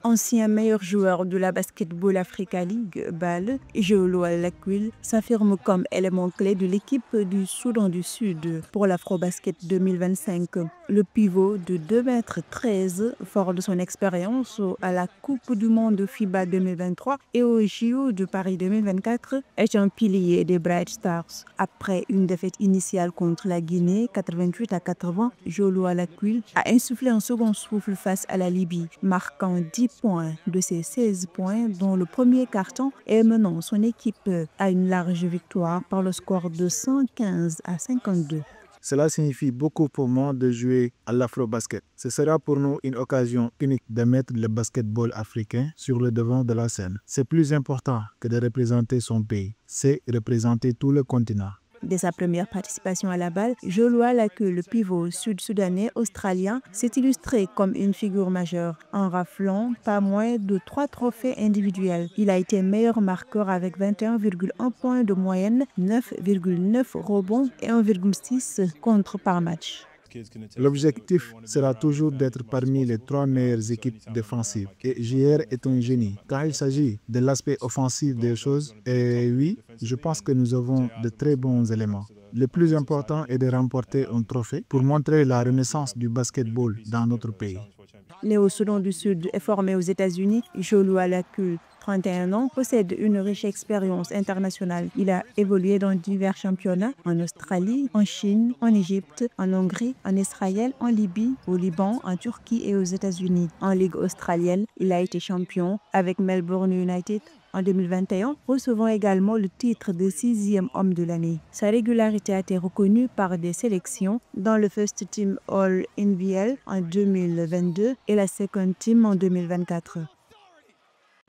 Ancien meilleur joueur de la Basketball Africa League, BAL, Jolo Alaquil s'affirme comme élément clé de l'équipe du Soudan du Sud pour l'Afrobasket 2025. Le pivot de 2,13 m, fort de son expérience à la Coupe du Monde FIBA 2023 et au JO de Paris 2024, est un pilier des Bright Stars. Après une défaite initiale contre la Guinée, 88-80, Jolo Alaquil a insufflé un second souffle face à la Libye, marquant 10 points de ses 16 points dont le premier carton et menant son équipe à une large victoire par le score de 115-52. Cela signifie beaucoup pour moi de jouer à l'Afrobasket. Ce sera pour nous une occasion unique de mettre le basketball africain sur le devant de la scène. C'est plus important que de représenter son pays, c'est représenter tout le continent. Dès sa première participation à la balle, Jolo Alaquil, le pivot sud-soudanais australien, s'est illustré comme une figure majeure, en raflant pas moins de 3 trophées individuels. Il a été meilleur marqueur avec 21,1 points de moyenne, 9,9 rebonds et 1,6 contre par match. L'objectif sera toujours d'être parmi les 3 meilleures équipes défensives. Et JR est un génie quand il s'agit de l'aspect offensif des choses. Et oui, je pense que nous avons de très bons éléments. Le plus important est de remporter un trophée pour montrer la renaissance du basketball dans notre pays. Né au Soudan du Sud et formé aux États-Unis, Jolo Alaquil, 31 ans, possède une riche expérience internationale. Il a évolué dans divers championnats en Australie, en Chine, en Égypte, en Hongrie, en Israël, en Libye, au Liban, en Turquie et aux États-Unis. En Ligue australienne, il a été champion avec Melbourne United en 2021, recevant également le titre de 6e homme de l'année. Sa régularité a été reconnue par des sélections dans le First Team All-NBL en 2022 et la Second Team en 2024.